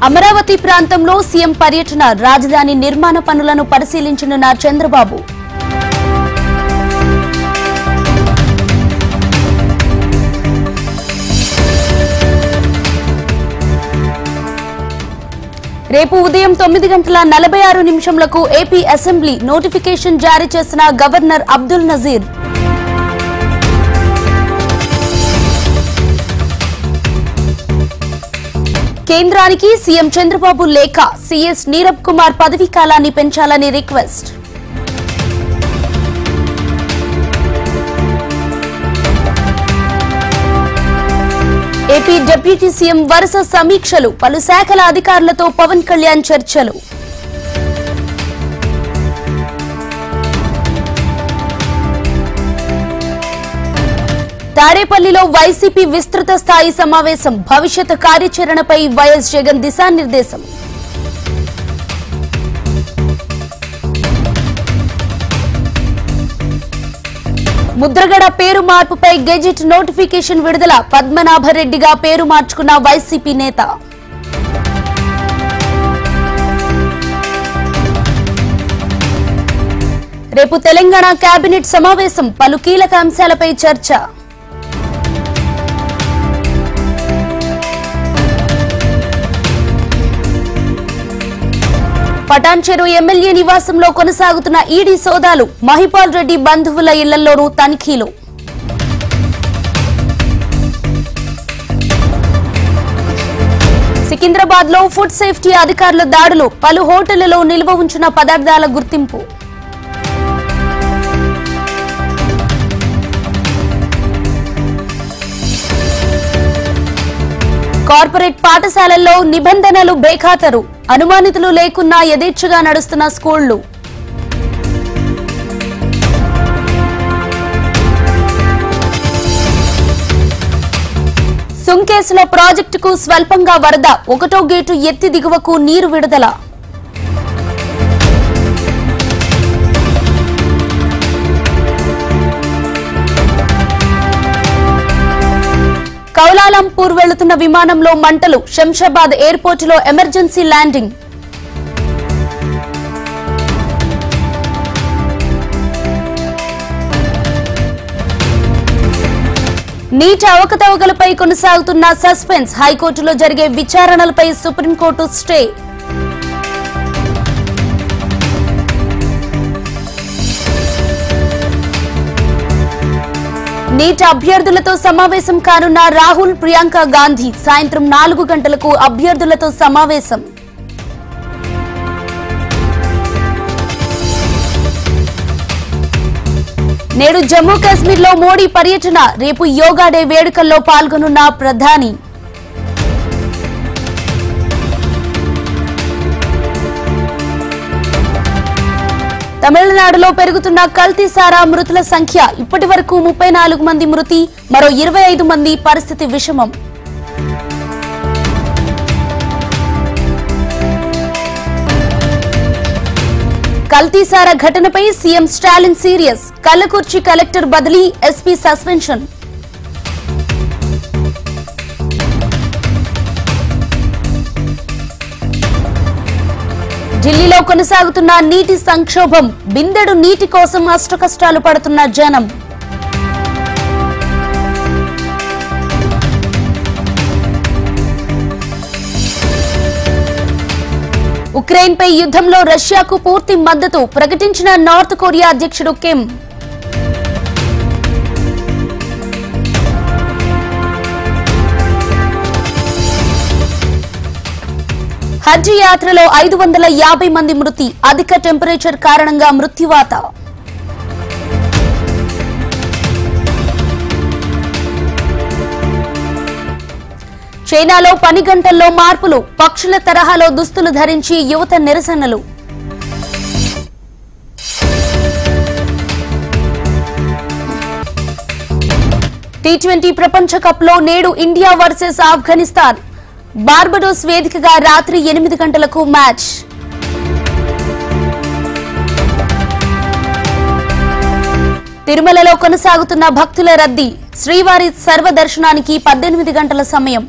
అమరావతి ప్రాంతంలో సీఎం పర్యటన, రాజధాని నిర్మాణ పనులను పరిశీలించనున్న చంద్రబాబు. రేపు ఉదయం 9:46 ఏపీ అసెంబ్లీ నోటిఫికేషన్ జారీ చేసిన గవర్నర్ అబ్దుల్ నజీర్. కేంద్రానికి సీఎం చంద్రబాబు లేఖ, సీఎస్ నీరబ్ కుమార్ పదవీ కాలాన్ని పెంచాలని రిక్వెస్ట్. ఏపీ డిప్యూటీ సీఎం వరుస సమీక్షలు, పలు శాఖల అధికారులతో పవన్ కళ్యాణ్ చర్చలు. తాడేపల్లిలో వైసీపీ విస్తృత స్థాయి సమావేశం, భవిష్యత్ కార్యాచరణపై వైఎస్ జగన్ దిశానిర్దేశం. ముద్రగడ పేరు మార్పుపై గెజిట్ నోటిఫికేషన్ విడుదల, పద్మనాభరెడ్డిగా పేరు మార్చుకున్న వైసీపీ నేత. రేపు తెలంగాణ కేబినెట్ సమావేశం, పలు కీలక అంశాలపై చర్చ. పటాన్చెరు ఎమ్మెల్యే నివాసంలో కొనసాగుతున్న ఈడీ సోదాలు, మహిపాల్ రెడ్డి బంధువుల ఇళ్లలోనూ తనిఖీలు. సికింద్రాబాద్ లో ఫుడ్ సేఫ్టీ అధికారుల దాడులు, పలు హోటళ్లలో నిల్వ ఉంచిన పదార్థాల గుర్తింపు. కార్పొరేట్ పాఠశాలల్లో నిబంధనలు బేఖాతరు, అనుమానితులు లేకున్నా యథేచ్ఛగా నడుస్తున్న స్కూళ్లు. సుంకేసుల ప్రాజెక్టుకు స్వల్పంగా వరద, 1వ గేటు ఎత్తి దిగువకు నీరు విడుదల. కౌలాలంపూర్ వెళుతున్న విమానంలో మంటలు, శంషాబాద్ ఎయిర్పోర్టులో ఎమర్జెన్సీ ల్యాండింగ్. నీట్ అవకతవకలపై కొనసాగుతున్న సస్పెన్స్, హైకోర్టులో జరిగే విచారణలపై సుప్రీంకోర్టు స్టే. నీట్ అభ్యర్థులతో సమావేశం కానున్న రాహుల్, ప్రియాంక గాంధీ, సాయంత్రం 4 గంటలకు అభ్యర్థులతో సమావేశం. నేడు జమ్మూ కాశ్మీర్లో మోడీ పర్యటన, రేపు యోగా డే వేడుకల్లో పాల్గొనున్న ప్రధాని. తమిళనాడులో పెరుగుతున్న కల్తీ సారా మృతుల సంఖ్య, ఇప్పటి వరకు 34 మంది మృతి, మరో 25 మంది పరిస్థితి విషమం. కల్తీ సారా ఘటనపై సీఎం స్టాలిన్ సీరియస్, కల్లకుర్చి కలెక్టర్ బదిలీ, ఎస్పీ సస్పెన్షన్. ఢిల్లీలో కొనసాగుతున్న నీటి సంక్షోభం, బిందెడు నీటి కోసం అష్టకష్టాలు పడుతున్న జనం. ఉక్రెయిన్పై యుద్ధంలో రష్యాకు పూర్తి మద్దతు ప్రకటించిన నార్త్ కొరియా అధ్యక్షుడు కిమ్. హజ్ యాత్రలో 550 మంది మృతి, అధిక టెంపరేచర్ కారణంగా మృత్యువాత. చైనాలో పని గంటల్లో మార్పులు, పక్షుల తరహాలో దుస్తులు ధరించి యువత నిరసనలు. టీ20 ప్రపంచ కప్లో నేడు ఇండియా వర్సెస్ ఆఫ్ఘనిస్తాన్, బార్బడోస్ వేదికగా రాత్రి 8 గంటలకు మ్యాచ్. తిరుమలలో కొనసాగుతున్న భక్తుల రద్దీ, శ్రీవారి సర్వదర్శనానికి 18 గంటల సమయం.